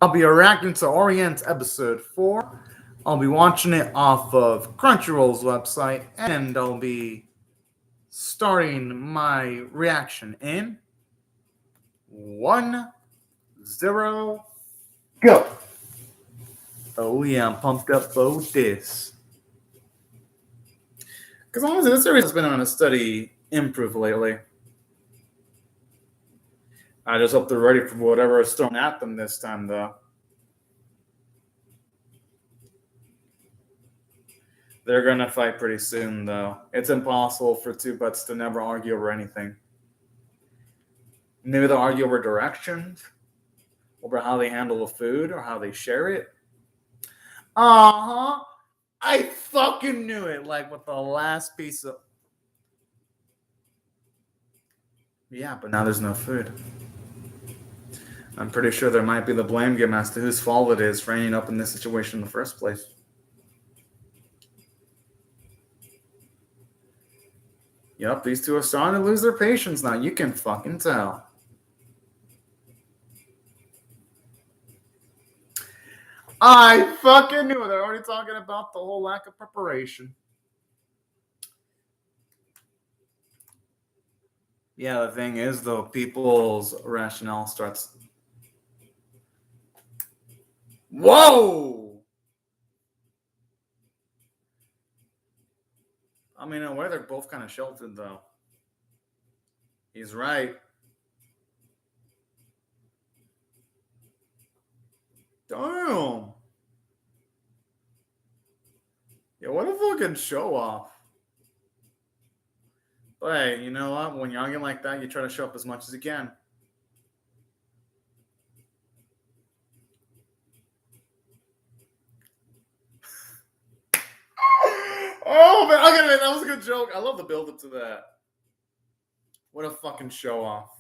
I'll be reacting to Orient episode 4. I'll be watching it off of Crunchyroll's website, and I'll be starting my reaction in 1-0 go. Oh yeah, I'm pumped up for this. Because honestly, this series has been on a steady improve lately. I just hope they're ready for whatever is thrown at them this time, though. They're gonna fight pretty soon, though. It's impossible for two butts to never argue over anything. Maybe they'll argue over directions, over how they handle the food, or how they share it. Uh-huh. I fucking knew it, like with the last piece of... Yeah, but now there's no food. I'm pretty sure there might be the blame game as to whose fault it is for ending up in this situation in the first place. Yep, these two are starting to lose their patience now. You can fucking tell. I fucking knew it. They're already talking about the whole lack of preparation. Yeah, the thing is, though, people's rationale starts... Whoa! I mean, in a way, they're both kind of sheltered, though. He's right. Damn. Yeah, what a fucking show off. But hey, you know what? When you're young like that, you try to show up as much as you can. Oh man, okay, man, that was a good joke. I love the build up to that. What a fucking show off.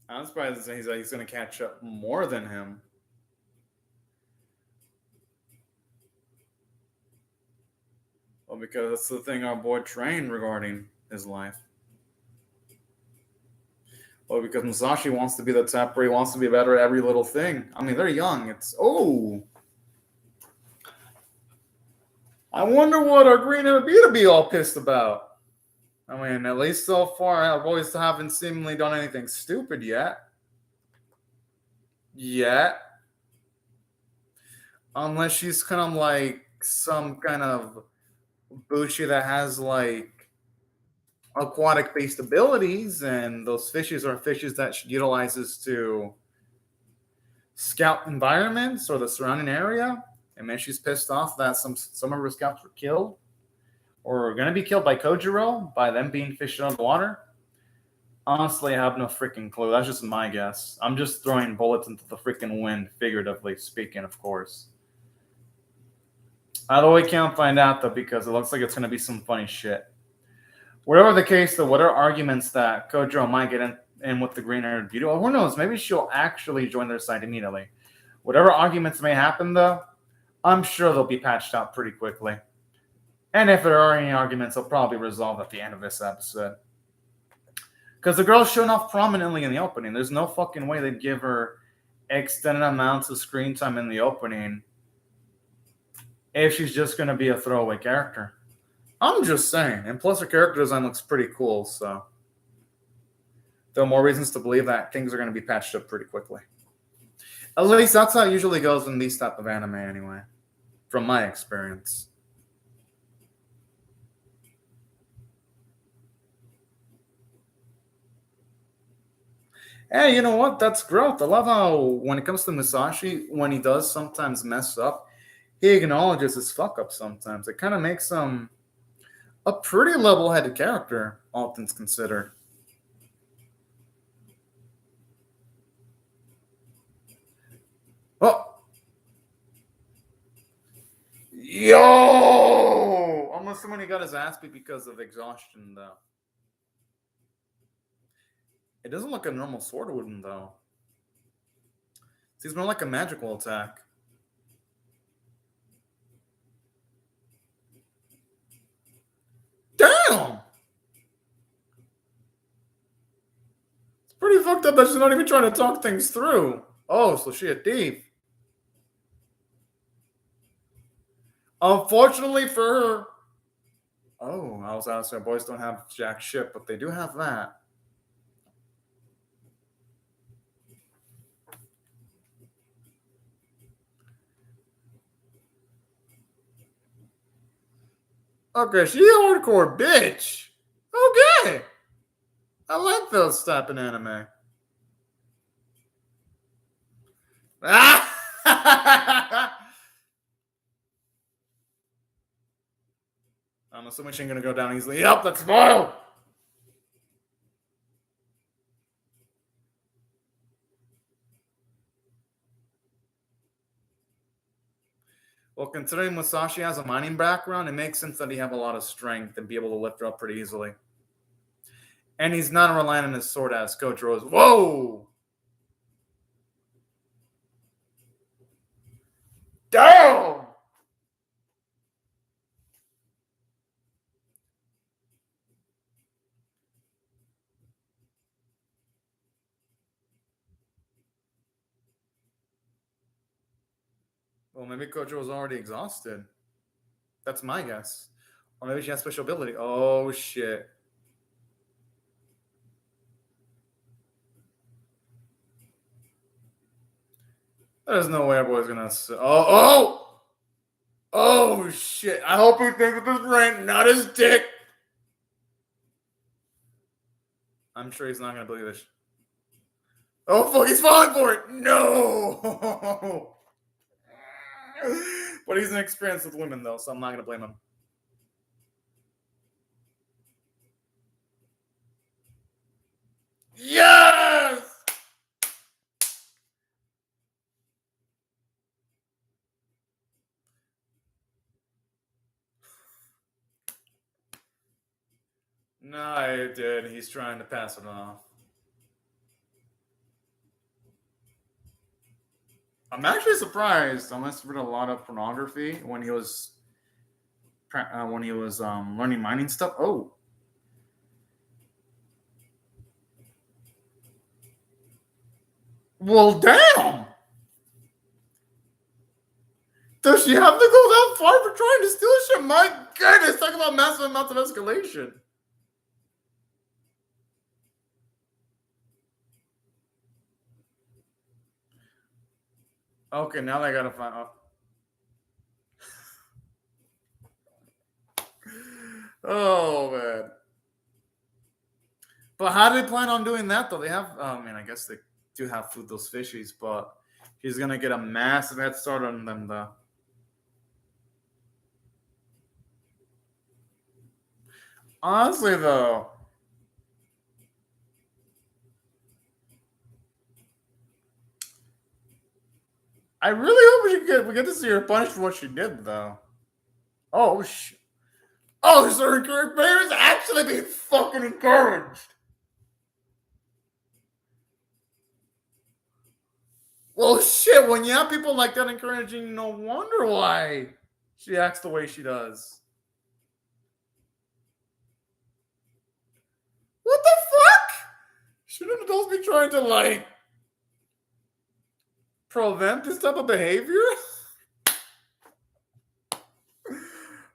I'm surprised he's going to catch up more than him. Well, because that's the thing our boy trained regarding his life. Well, because Musashi wants to be the top where he wants to be better at every little thing. I mean, they're young. It's... Oh! I wonder what our green would be to be all pissed about. I mean, at least so far, our boys haven't seemingly done anything stupid yet. Unless she's kind of like some kind of Bushi that has like aquatic-based abilities, and those fishes are fishes that she utilizes to scout environments or the surrounding area. And maybe she's pissed off that some of her scouts were killed or are going to be killed by Kojiro by them being fished out of the water. Honestly, I have no freaking clue. That's just my guess. I'm just throwing bullets into the freaking wind, figuratively speaking, of course. Although we can't find out, though, because it looks like it's going to be some funny shit. Whatever the case, though, what are arguments that Kojiro might get in with the green-haired beauty? Well, who knows? Maybe she'll actually join their side immediately. Whatever arguments may happen, though, I'm sure they'll be patched out pretty quickly. And if there are any arguments, they'll probably resolve at the end of this episode. Because the girl's shown off prominently in the opening. There's no fucking way they'd give her extended amounts of screen time in the opening if she's just going to be a throwaway character. I'm just saying. And plus her character design looks pretty cool, so there are more reasons to believe that things are going to be patched up pretty quickly. At least that's how it usually goes in these type of anime anyway, from my experience. Hey, you know what? That's growth. I love how when it comes to Musashi, when he does sometimes mess up, he acknowledges his fuck up sometimes. It kind of makes him a pretty level-headed character, all things considered. Oh! Yo! I'm assuming he got his ass beat because of exhaustion, though. It doesn't look a normal sword wound, though. It's more like a magical attack. really fucked up that she's not even trying to talk things through. Oh, so she a thief. Unfortunately for her. Oh, I was asking, boys don't have jack shit, but they do have that. Okay, she a hardcore bitch. Okay. I like those type of anime. I'm assuming she ain't gonna go down easily. Yep, that's spoiled. Well, considering Musashi has a mining background, it makes sense that he have a lot of strength and be able to lift her up pretty easily. And he's not relying on his sword as Kojiro is. Whoa! Damn! Well, maybe Kojiro's already exhausted. That's my guess. Or maybe she has special ability. Oh, shit. There's no way our boy's gonna. Oh, shit. I hope he thinks of this rank, not his dick. I'm sure he's not gonna believe this. Oh, fuck, he's falling for it. No. But he's inexperienced with women, though, so I'm not gonna blame him. Yes! No, I did. He's trying to pass it off. I'm actually surprised. I must have read a lot of pornography when he was learning mining stuff. Oh, well, damn. Does she have to go that far for trying to steal shit? My goodness, talk about massive amounts of escalation. Okay, now they gotta find out. Oh man. But how do they plan on doing that though? They have I guess they do have food those fishies, but he's gonna get a massive head start on them though. Honestly though. I really hope we get to see her punished for what she did though. Oh shit. Oh, so her parents actually being fucking encouraged. Well, shit, when you have people like that encouraging, no wonder why she acts the way she does. What the fuck? Shouldn't adults be trying to, like, prevent this type of behavior?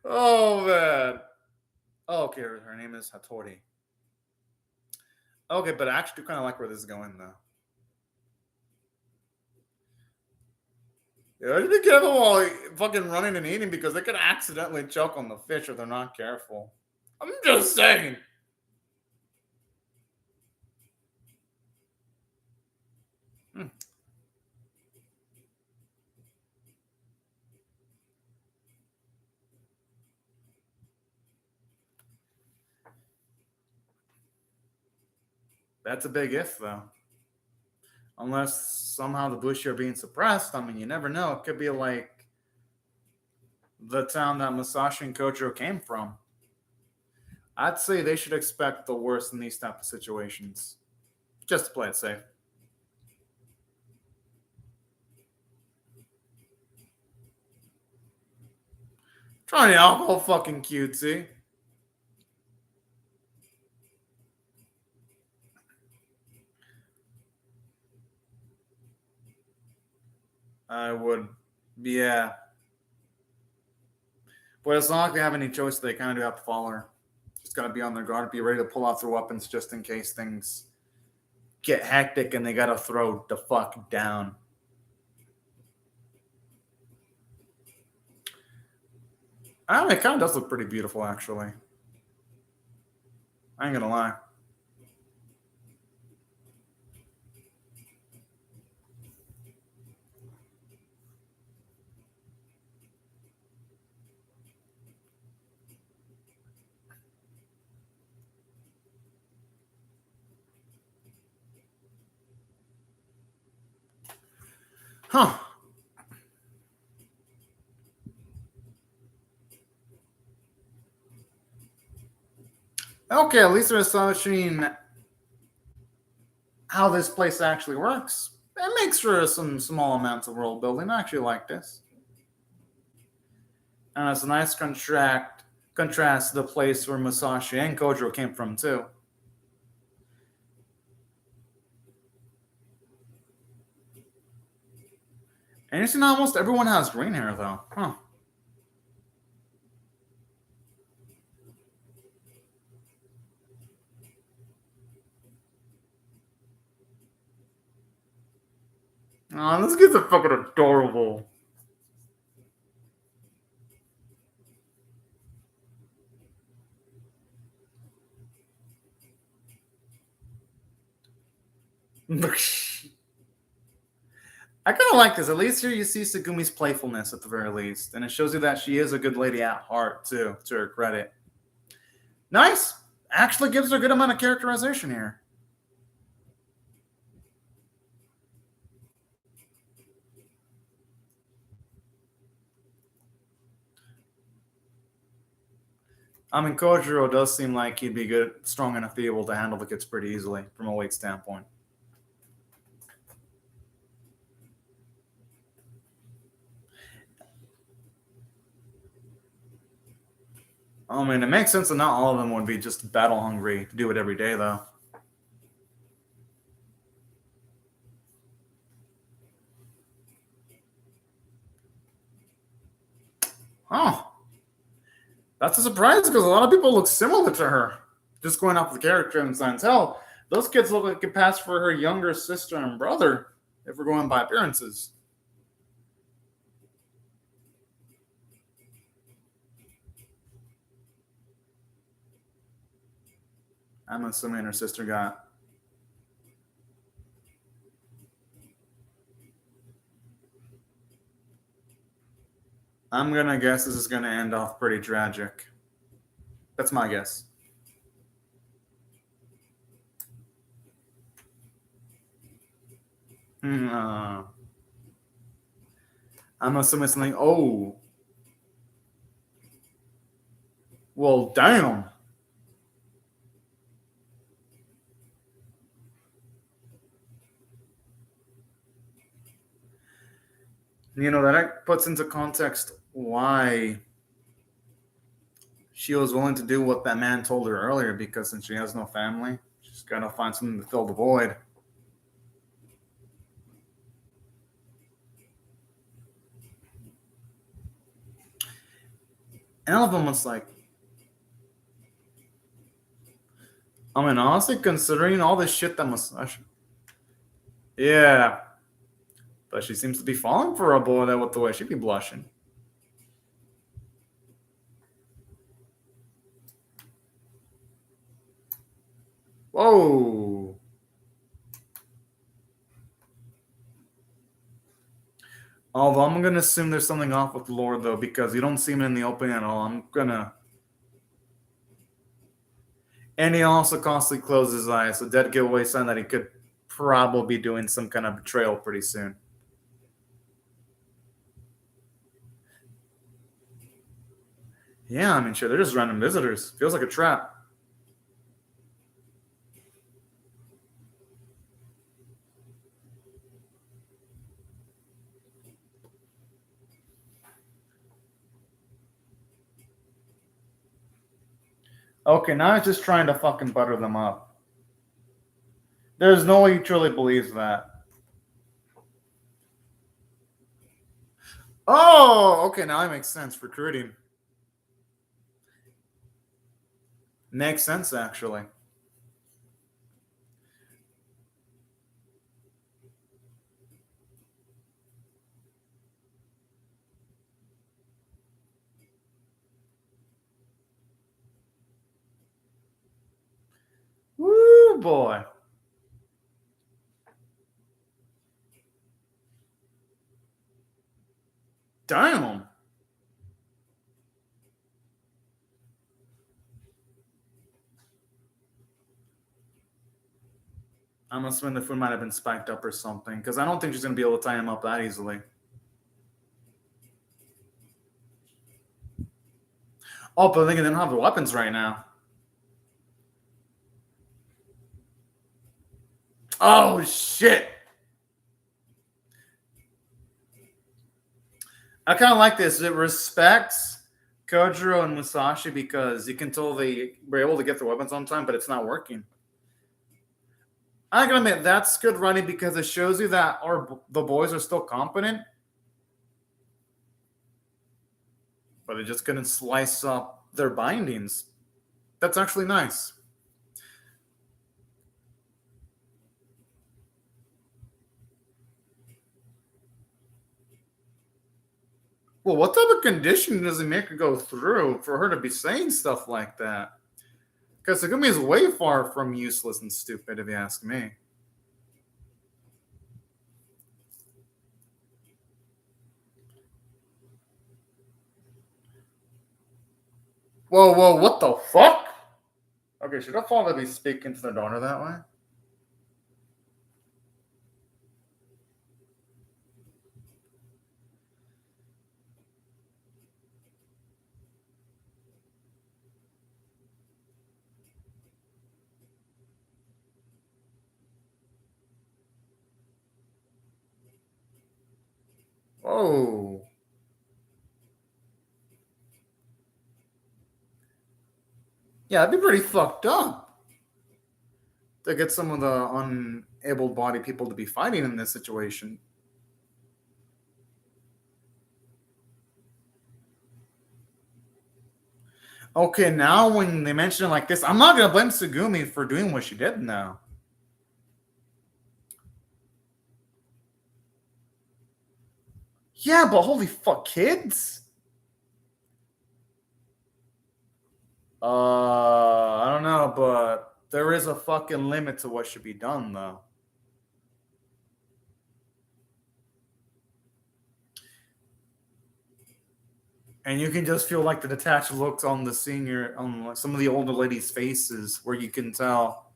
Oh, man. Oh, okay, her name is Hattori. Okay, but I actually kind of like where this is going, though. Yeah, just be careful while fucking running and eating because they could accidentally choke on the fish if they're not careful. I'm just saying. Hmm. That's a big if, though. Unless somehow the Bushi are being suppressed. I mean, you never know. It could be like the town that Musashi and Kojiro came from. I'd say they should expect the worst in these type of situations. Just to play it safe. Trying the alcohol fucking cutesy. I would, yeah. But it's not like they have any choice. They kind of do have to follow her. Just got to be on their guard, be ready to pull out their weapons just in case things get hectic and they got to throw the fuck down. I don't know, it kind of does look pretty beautiful, actually. I ain't gonna lie. Huh. Okay, at least they're establishing how this place actually works. It makes for some small amounts of world building. I actually like this. And it's a nice contrast to the place where Musashi and Kojiro came from, too. And you see, almost everyone has green hair, though. Huh. Oh, this kid's are fucking adorable. I kind of like this. At least here you see Segumi's playfulness at the very least. And it shows you that she is a good lady at heart, too, to her credit. Nice. Actually gives her a good amount of characterization here. I mean, Kojiro does seem like he'd be good, strong enough to be able to handle the kids pretty easily from a weight standpoint. I mean, it makes sense that not all of them would be just battle hungry to do it every day, though. Oh, that's a surprise because a lot of people look similar to her. Just going off the character and signs. Hell, those kids look like it could pass for her younger sister and brother if we're going by appearances. I'm assuming her sister got. I'm gonna guess this is gonna end off pretty tragic. That's my guess. I'm assuming something. Oh, well, damn. You know, that puts into context why she was willing to do what that man told her earlier, because since she has no family, she's got to find something to fill the void. And all of them was like, I mean, honestly, considering all this shit that Musashi. Yeah. But she seems to be falling for a boy that with the way she'd be blushing. Whoa. Although I'm going to assume there's something off with Lord, though, because you don't see him in the opening at all. I'm going to. And he also constantly closes his eyes, so dead giveaway sign that he could probably be doing some kind of betrayal pretty soon. Yeah, I mean, sure, they're just random visitors. Feels like a trap. Okay, now he's just trying to fucking butter them up. There's no way he truly believes that. Oh, okay. Now it makes sense. Recruiting makes sense actually. Woo, boy. Damn. I'm assuming the food might have been spiked up or something because I don't think she's going to be able to tie him up that easily. Oh, but they didn't have the weapons right now. Oh, shit. I kind of like this. It respects Kojiro and Musashi because you can tell they were able to get their weapons on time, but it's not working. I gotta admit, that's good running because it shows you that the boys are still competent, but they just couldn't slice up their bindings. That's actually nice. Well, what type of conditioning does it make her go through for her to be saying stuff like that? Because Segumi is way far from useless and stupid, if you ask me. Whoa, whoa, what the fuck? Okay, should a father be speaking to their daughter that way? Whoa. Yeah, that'd be pretty fucked up to get some of the unable bodied people to be fighting in this situation. Okay, now when they mention it like this, I'm not gonna blame Sugumi for doing what she did now. Yeah, but holy fuck, kids? I don't know, but there is a fucking limit to what should be done, though. And you can just feel like the detached looks on on some of the older ladies' faces, where you can tell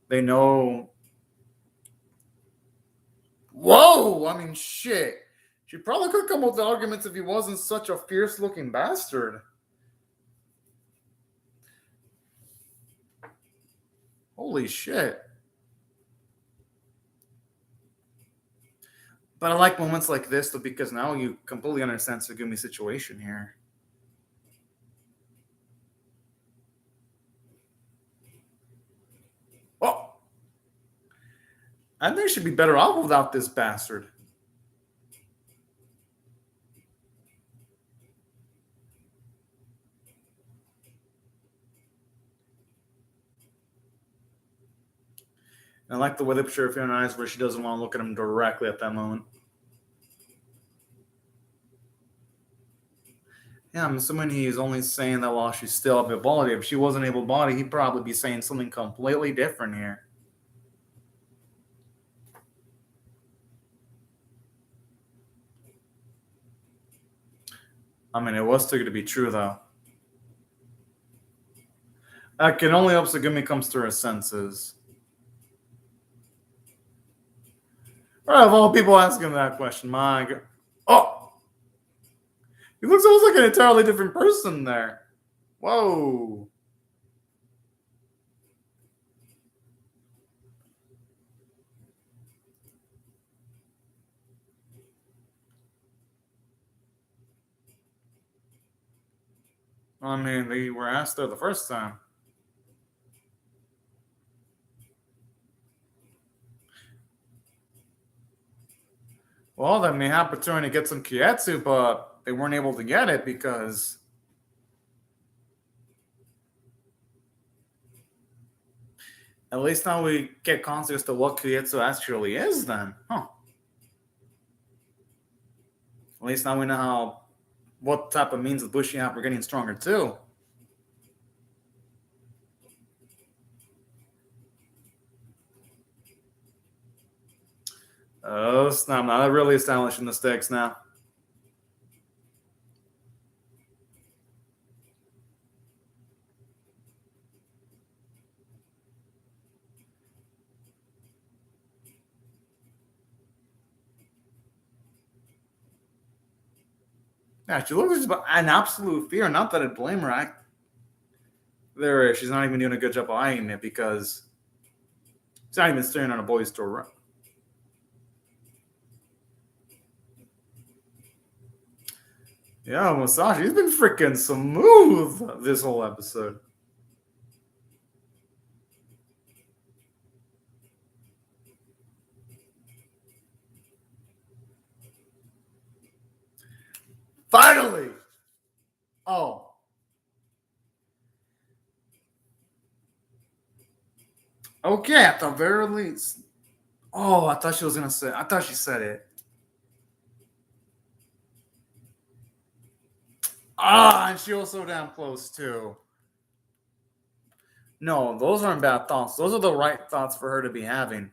they know. Whoa! I mean, shit. She probably could come up with arguments if he wasn't such a fierce-looking bastard. Holy shit. But I like moments like this though, because now you completely understand Sugumi's situation here. Oh, I think she'd be better off without this bastard. And I like the way they picture her in her eyes where she doesn't want to look at him directly at that moment. Yeah, I'm assuming he's only saying that while she's still able bodied. If she wasn't able bodied, he'd probably be saying something completely different here. I mean, it was too good to be true, though. I can only hope Sugumi comes to her senses. Right, of all people asking that question, my God. Oh! He looks almost like an entirely different person there. Whoa. I mean, they were asked there the first time. Well, then they had opportunity to get some Kietsu, but they weren't able to get it because at least now we get context as to what Kietsu actually is then. Huh. At least now we know what type of means of Bushi have for getting stronger too. Oh snap, now they're really establishing the stakes now. Yeah, she looks an absolute fear. Not that I'd blame her. She's not even doing a good job of eyeing it because she's not even staring on a boy's door. Yeah, Masashi, he's been freaking smooth this whole episode. Finally! Oh. Okay, at the very least. Oh, I thought she was gonna say. I thought she said it. Ah, and she was so damn close too. No, those aren't bad thoughts. Those are the right thoughts for her to be having.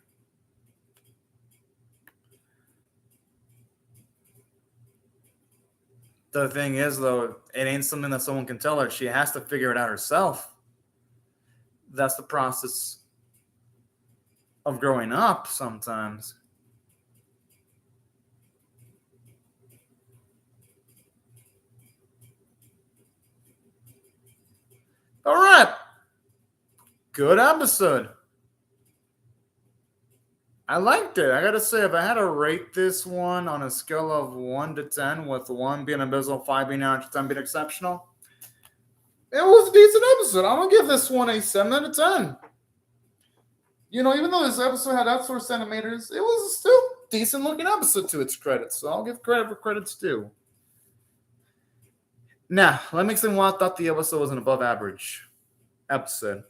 The thing is, though, it ain't something that someone can tell her. She has to figure it out herself. That's the process of growing up sometimes. All right. Good episode. I liked it. I gotta say, if I had to rate this one on a scale of 1 to 10, with 1 being abysmal, 5 being average, 10 being exceptional, it was a decent episode. I'm gonna give this one a 7 out of 10. Even though this episode had outsourced animators, it was still decent looking episode to its credit. So I'll give credit for credit's due. Now, let me explain why I thought the episode was an above average episode.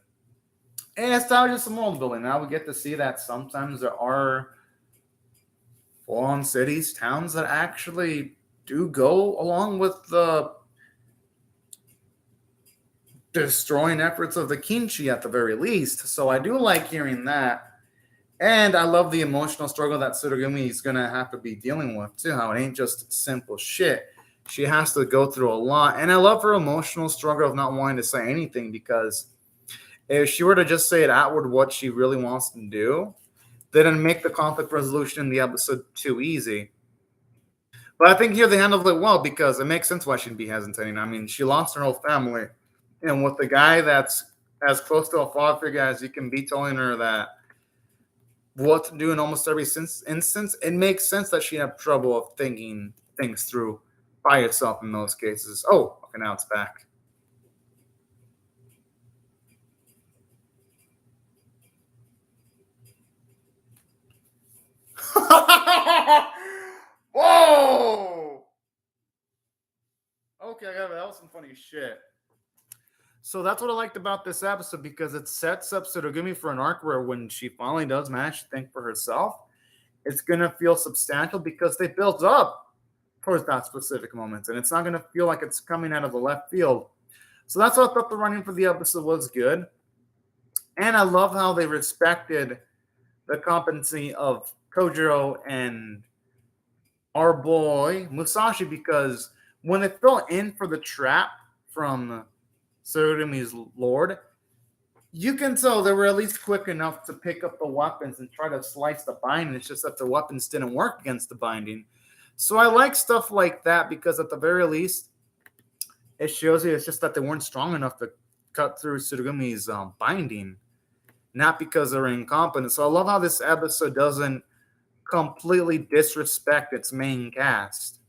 And it's just some world building. Now we get to see that sometimes there are full-on cities, towns that actually do go along with the destroying efforts of the Kinchi at the very least. So I do like hearing that. And I love the emotional struggle that Tsurugumi is going to have to be dealing with, too. How it ain't just simple shit. She has to go through a lot. And I love her emotional struggle of not wanting to say anything, because if she were to just say it outward what she really wants to do, didn't make the conflict resolution in the episode too easy. But I think here they handled it well, because it makes sense why she'd be hesitating. I mean, she lost her whole family. And with the guy that's as close to a father figure as you can be telling her that what to do in almost every instance, it makes sense that she'd have trouble of thinking things through by herself in those cases. Oh, okay, now it's back. Whoa! Okay, that was some funny shit. So that's what I liked about this episode, because it sets up Tsurugumi for an arc where when she finally does manage to think for herself, it's going to feel substantial because they built up towards that specific moment. And it's not going to feel like it's coming out of the left field. So that's what I thought the running for the episode was good. And I love how they respected the competency of Kojiro and our boy Musashi, because when they fell in for the trap from Tsurugumi's lord, you can tell they were at least quick enough to pick up the weapons and try to slice the binding. It's just that the weapons didn't work against the binding. So I like stuff like that, because at the very least, it shows you it's just that they weren't strong enough to cut through Tsurugumi's binding, not because they're incompetent. So I love how this episode doesn't completely disrespect its main cast,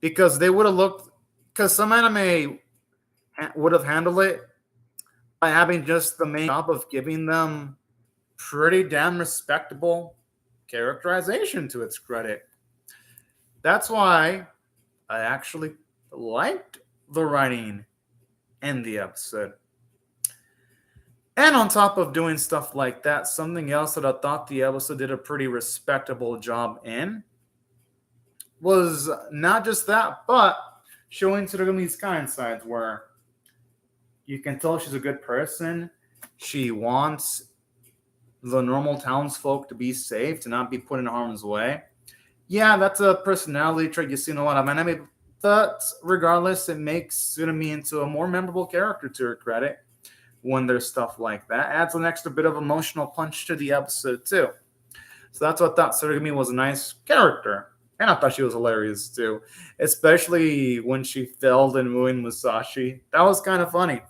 because they would have looked, because some anime would have handled it by having just the main job of giving them pretty damn respectable characterization to its credit. That's why I actually liked the writing in the episode. And on top of doing stuff like that, something else that I thought the episode did a pretty respectable job in was not just that, but showing Tsurugumi's kind sides where you can tell she's a good person. She wants the normal townsfolk to be safe, to not be put in harm's way. Yeah, that's a personality trait you see in a lot of anime, but regardless, it makes Tsurumi into a more memorable character to her credit when there's stuff like that. Adds an extra bit of emotional punch to the episode, too. So that's what I thought Tsurugumi was a nice character. And I thought she was hilarious, too. Especially when she failed in wooing Musashi. That was kind of funny.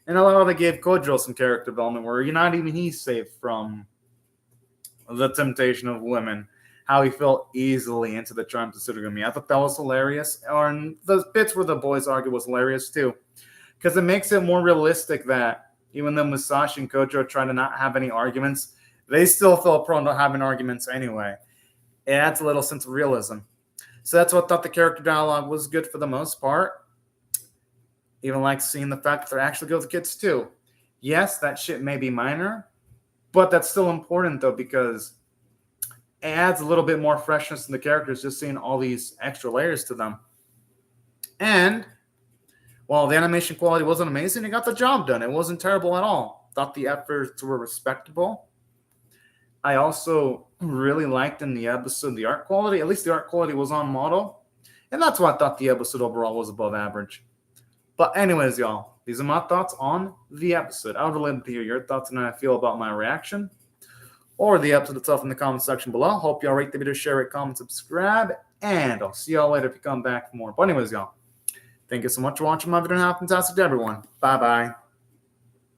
And I love how they gave Kojiro some character development where not even he's safe from the temptation of women. How he fell easily into the charms of Tsurugumi. I thought that was hilarious. And the bits where the boys argue was hilarious, too. Because it makes it more realistic that even though Musashi and Kojiro try to not have any arguments, they still feel prone to having arguments anyway. It adds a little sense of realism. So that's what I thought the character dialogue was good for the most part. Even like seeing the fact that they're actually good with kids too. Yes, that shit may be minor, but that's still important though because it adds a little bit more freshness in the characters just seeing all these extra layers to them. And while the animation quality wasn't amazing, it got the job done. It wasn't terrible at all. Thought the efforts were respectable. I also really liked in the episode the art quality. At least the art quality was on model. And that's why I thought the episode overall was above average. But anyways, y'all, these are my thoughts on the episode. I would love to hear your thoughts and how I feel about my reaction or the episode itself in the comment section below. Hope y'all rate the video, share it, comment, subscribe, and I'll see y'all later if you come back for more. But anyways, y'all, thank you so much for watching my video and have a fantastic day, everyone. Bye-bye.